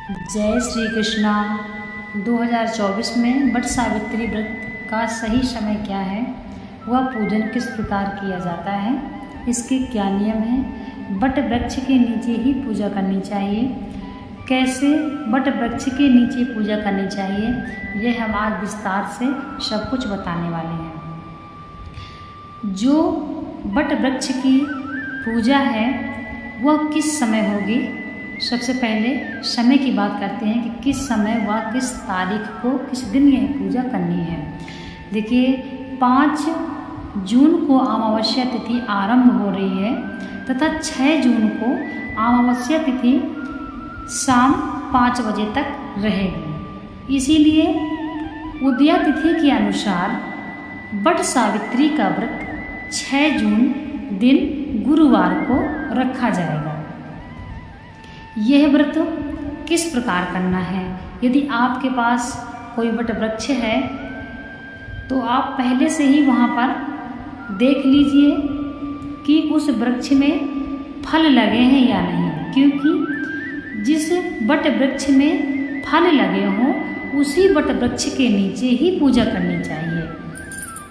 जय श्री कृष्णा। 2024 में वट सावित्री व्रत का सही समय क्या है, वह पूजन किस प्रकार किया जाता है, इसके क्या नियम हैं, वट वृक्ष के नीचे ही पूजा करनी चाहिए, कैसे वट वृक्ष के नीचे पूजा करनी चाहिए, यह हम आज विस्तार से सब कुछ बताने वाले हैं। जो वट वृक्ष की पूजा है वह किस समय होगी। सबसे पहले समय की बात करते हैं कि किस समय व किस तारीख को किस दिन यह पूजा करनी है। देखिए 5 जून को अमावस्या तिथि आरंभ हो रही है तथा 6 जून को अमावस्या तिथि शाम 5 बजे तक रहेगी। इसीलिए उदया तिथि के अनुसार वट सावित्री का व्रत 6 जून दिन गुरुवार को रखा जाएगा। यह व्रत किस प्रकार करना है। यदि आपके पास कोई वट वृक्ष है तो आप पहले से ही वहाँ पर देख लीजिए कि उस वृक्ष में फल लगे हैं या नहीं, क्योंकि जिस वट वृक्ष में फल लगे हों उसी वट वृक्ष के नीचे ही पूजा करनी चाहिए।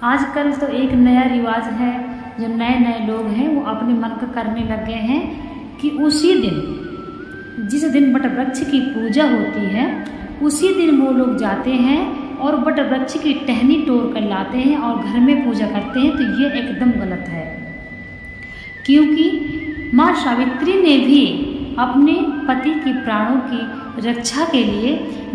आजकल तो एक नया रिवाज है, जो नए नए लोग हैं वो अपने मन का करने लग गए हैं कि उसी दिन, जिस दिन वट वृक्ष की पूजा होती है उसी दिन वो लोग जाते हैं और वट वृक्ष की टहनी तोड़ कर लाते हैं और घर में पूजा करते हैं। तो ये एकदम गलत है, क्योंकि माँ सावित्री ने भी अपने पति के प्राणों की रक्षा के लिए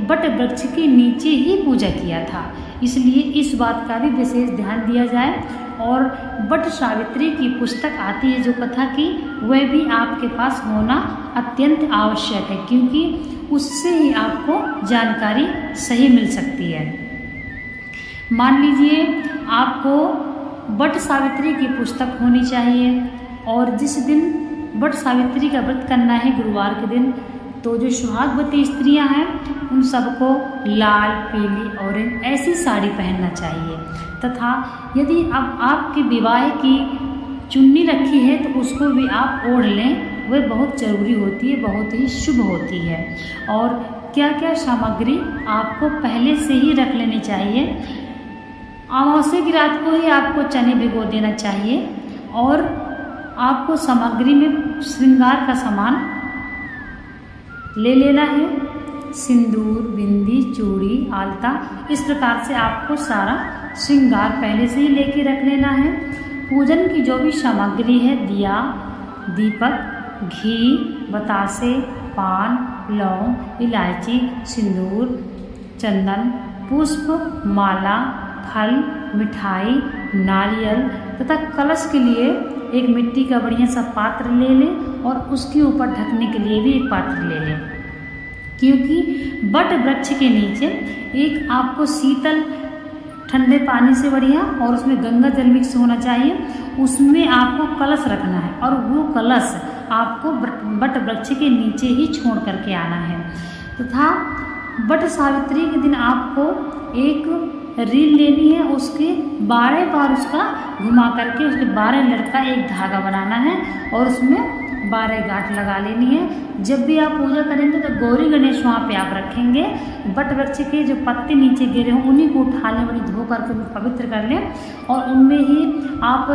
वट वृक्ष के नीचे ही पूजा किया था। इसलिए इस बात का भी विशेष ध्यान दिया जाए। और वट सावित्री की पुस्तक आती है जो कथा की, वह भी आपके पास होना अत्यंत आवश्यक है, क्योंकि उससे ही आपको जानकारी सही मिल सकती है। मान लीजिए आपको वट सावित्री की पुस्तक होनी चाहिए और जिस दिन वट सावित्री का व्रत करना है गुरुवार के दिन, तो जो सुहागवती स्त्रियां हैं उन सबको लाल, पीली, ऑरेंज ऐसी साड़ी पहनना चाहिए। तथा यदि अब आपके विवाह की चुन्नी रखी है तो उसको भी आप ओढ़ लें, वह बहुत ज़रूरी होती है, बहुत ही शुभ होती है। और क्या क्या सामग्री आपको पहले से ही रख लेनी चाहिए। अमावस्या की रात को ही आपको चने भिगो देना चाहिए और आपको सामग्री में श्रृंगार का सामान ले लेना है, सिंदूर, बिंदी, चूड़ी, आलता, इस प्रकार से आपको सारा श्रृंगार पहले से ही लेके रख लेना है। पूजन की जो भी सामग्री है, दिया, दीपक, घी, बतासे, पान, लौंग, इलायची, सिंदूर, चंदन, पुष्प, माला, फल, मिठाई, नारियल तथा कलश के लिए एक मिट्टी का बढ़िया सा पात्र ले लें और उसके ऊपर ढकने के लिए भी एक पात्र ले लें, क्योंकि वट वृक्ष के नीचे एक आपको शीतल ठंडे पानी से बढ़िया और उसमें गंगा जल मिक्स होना चाहिए, उसमें आपको कलश रखना है और वो कलश आपको वट वृक्ष के नीचे ही छोड़ करके आना है। तथा वट सावित्री के दिन आपको एक रील लेनी है, उसके 12 बार उसका घुमा करके उसके 12 लट का एक धागा बनाना है और उसमें 12 गांठ लगा लेनी है। जब भी आप पूजा करेंगे तो गौरी गणेश वहाँ पे आप रखेंगे। वट वृक्ष के जो पत्ते नीचे गिरे हों उन्हीं को उठा लें, बड़ी धो करके पवित्र कर लें और उनमें ही आप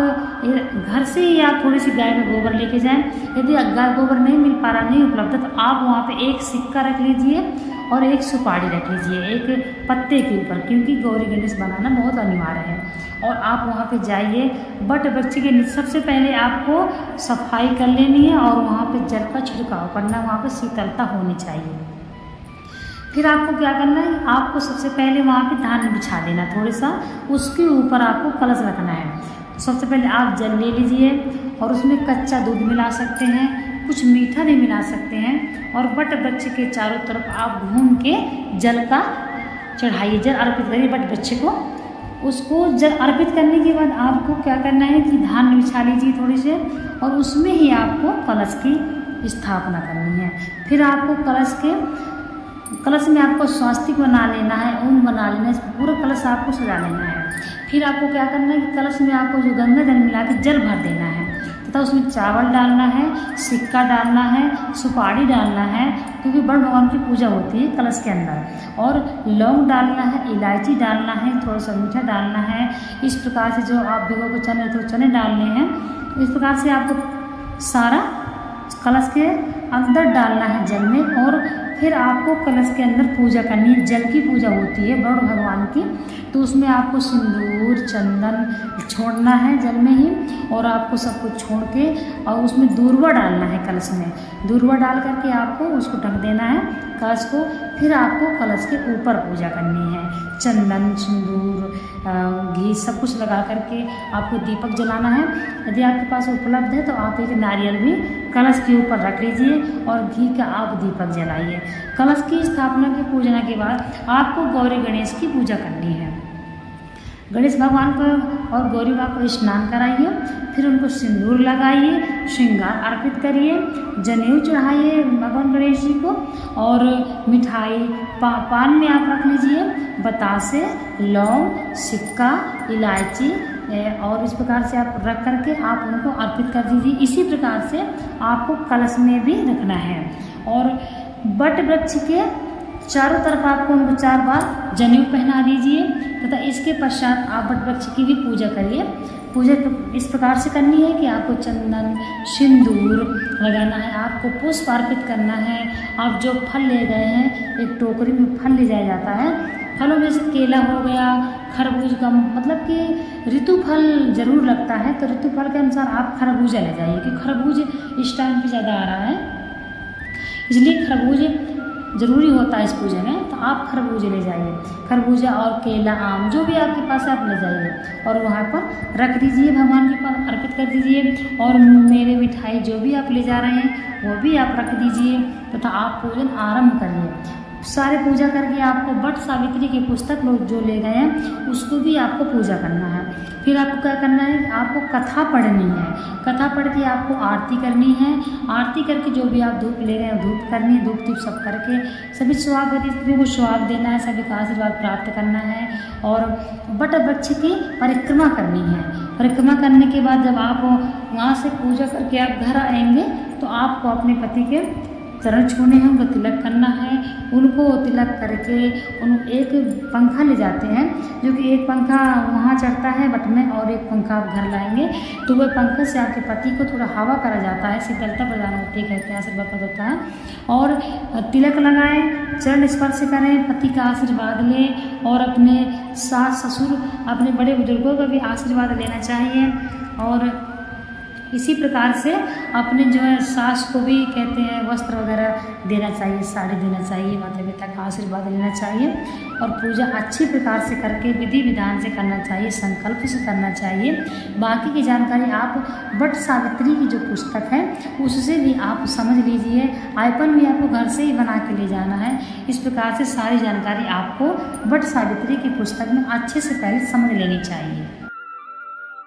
घर से ही आप थोड़ी सी गाय का गोबर लेके जाएं। यदि गाय गोबर नहीं मिल पा रहा, नहीं उपलब्ध, तो आप वहाँ पे एक सिक्का रख लीजिए और एक सुपारी रख लीजिए एक पत्ते के ऊपर, क्योंकि गौरी गणेश बनाना बहुत अनिवार्य है। और आप वहाँ पे जाइए, वट वृक्ष के नीचे सबसे पहले आपको सफाई कर लेनी है और वहाँ पे जल का छिड़काव करना है, वहाँ पे शीतलता होनी चाहिए। फिर आपको क्या करना है, आपको सबसे पहले वहाँ पे धान बिछा देना थोड़ा सा, उसके ऊपर आपको कलश रखना है। सबसे पहले आप जल ले लीजिए और उसमें कच्चा दूध मिला सकते हैं, कुछ मीठा भी मिला सकते हैं और वट वृक्ष के चारों तरफ आप घूम के जल का चढ़ाइए, जल अर्पित करिए वट वृक्ष को। उसको जल अर्पित करने के बाद आपको क्या करना है कि धान बिछा लीजिए थोड़ी से और उसमें ही आपको कलश की स्थापना करनी है। फिर आपको कलश में आपको स्वास्तिक बना लेना है, ओम बना लेना है, पूरा कलश आपको सजा लेना है। फिर आपको क्या करना है कि कलश में आपको जो गंगा जल मिला के जल भर देना है तथा उसमें चावल डालना है, सिक्का डालना है, सुपारी डालना है, क्योंकि बड़ भगवान की पूजा होती है कलश के अंदर। और लौंग डालना है, इलायची डालना है, थोड़ा सा मीठा डालना है। इस प्रकार से जो आप भिगो के चने तो चने डालने हैं, इस प्रकार से आपको सारा कलश के अंदर डालना है जल में। और फिर आपको कलश के अंदर पूजा करनी है। जल की पूजा होती है वरुण भगवान की, तो उसमें आपको सिंदूर चंदन छोड़ना है जल में ही, और आपको सब कुछ छोड़ के और उसमें दूर्वा डालना है कलश में। दूर्वा डाल करके आपको उसको ढक देना है कलश को। फिर आपको कलश के ऊपर पूजा करनी है। चंदन सिंदूर घी सब कुछ लगा करके आपको दीपक जलाना है। यदि आपके पास उपलब्ध है तो आप एक नारियल भी कलश के ऊपर रख लीजिए और घी का आप दीपक जलाइए। कलश की स्थापना की पूजना के बाद आपको गौरी गणेश की पूजा करनी है। गणेश भगवान को और गौरी माँ को स्नान कराइए, फिर उनको सिंदूर लगाइए, श्रृंगार अर्पित करिए, जनेऊ चढ़ाइए भगवान गणेश जी को, और मिठाई पान में आप रख लीजिए बतासे, लौंग, सिक्का, इलायची, और इस प्रकार से आप रख करके आप उनको अर्पित कर दीजिए। इसी प्रकार से आपको कलश में भी रखना है। और बट वृक्ष के चारों तरफ आपको उनको 4 बार जनेऊ पहना दीजिए तथा इसके पश्चात आप बट वृक्ष की भी पूजा करिए। पूजा इस प्रकार से करनी है कि आपको चंदन सिंदूर लगाना है, आपको पुष्प अर्पित करना है। आप जो फल ले गए हैं, एक टोकरी में फल ले जाया जाता है। फलों में से केला हो गया, खरबूज का मतलब कि ऋतु फल जरूर लगता है, तो ऋतु फल के अनुसार आप खरबूजा ले जाइए, कि खरबूज इस टाइम पे ज़्यादा आ रहा है, इसलिए खरबूज ज़रूरी होता है इस पूजा में। तो आप खरबूजे ले जाइए, खरबूजा और केला आम जो भी आपके पास है आप ले जाइए और वहाँ पर रख दीजिए, भगवान के पास अर्पित कर दीजिए। और मेवे मिठाई जो भी आप ले जा रहे हैं वो भी आप रख दीजिए तथा आप पूजन आरंभ करिए। सारे पूजा करके आपको बट सावित्री की पुस्तक लोग जो ले गए हैं उसको भी आपको पूजा करना है। फिर आपको क्या करना है, आपको कथा पढ़नी है। कथा पढ़ के आपको आरती करनी है। आरती करके जो भी आप धूप ले रहे हैं धूप करनी है, धूप दीप सब करके सभी सुहागवती स्त्रियों को सुहाग देना है, सभी का आशीर्वाद प्राप्त करना है। और बट वृक्ष की परिक्रमा करनी है। परिक्रमा करने के बाद जब आप वहाँ से पूजा करके आप घर आएंगे तो आपको अपने पति के चरण छूने हैं, उनको तिलक करना है। उनको तिलक करके उन एक पंखा ले जाते हैं, जो कि एक पंखा वहाँ चढ़ता है बट में और एक पंखा आप घर लाएंगे, तो वह पंखा से आपके पति को थोड़ा हवा करा जाता है, शीतलता प्रदान होती है, कहते हैं आशीर्वाद होता है। और तिलक लगाएं, चरण स्पर्श करें, पति का आशीर्वाद लें और अपने सास ससुर अपने बड़े बुजुर्गों का भी आशीर्वाद लेना चाहिए। और इसी प्रकार से अपने जो है सास को भी कहते हैं वस्त्र वगैरह देना चाहिए, साड़ी देना चाहिए, माता पिता का आशीर्वाद लेना चाहिए। और पूजा अच्छी प्रकार से करके विधि विधान से करना चाहिए, संकल्प से करना चाहिए। बाकी की जानकारी आप बट सावित्री की जो पुस्तक है उससे भी आप समझ लीजिए। आइकन भी आपको घर से ही बना के ले जाना है। इस प्रकार से सारी जानकारी आपको बट सावित्री की पुस्तक में अच्छे से पहले समझ लेनी चाहिए।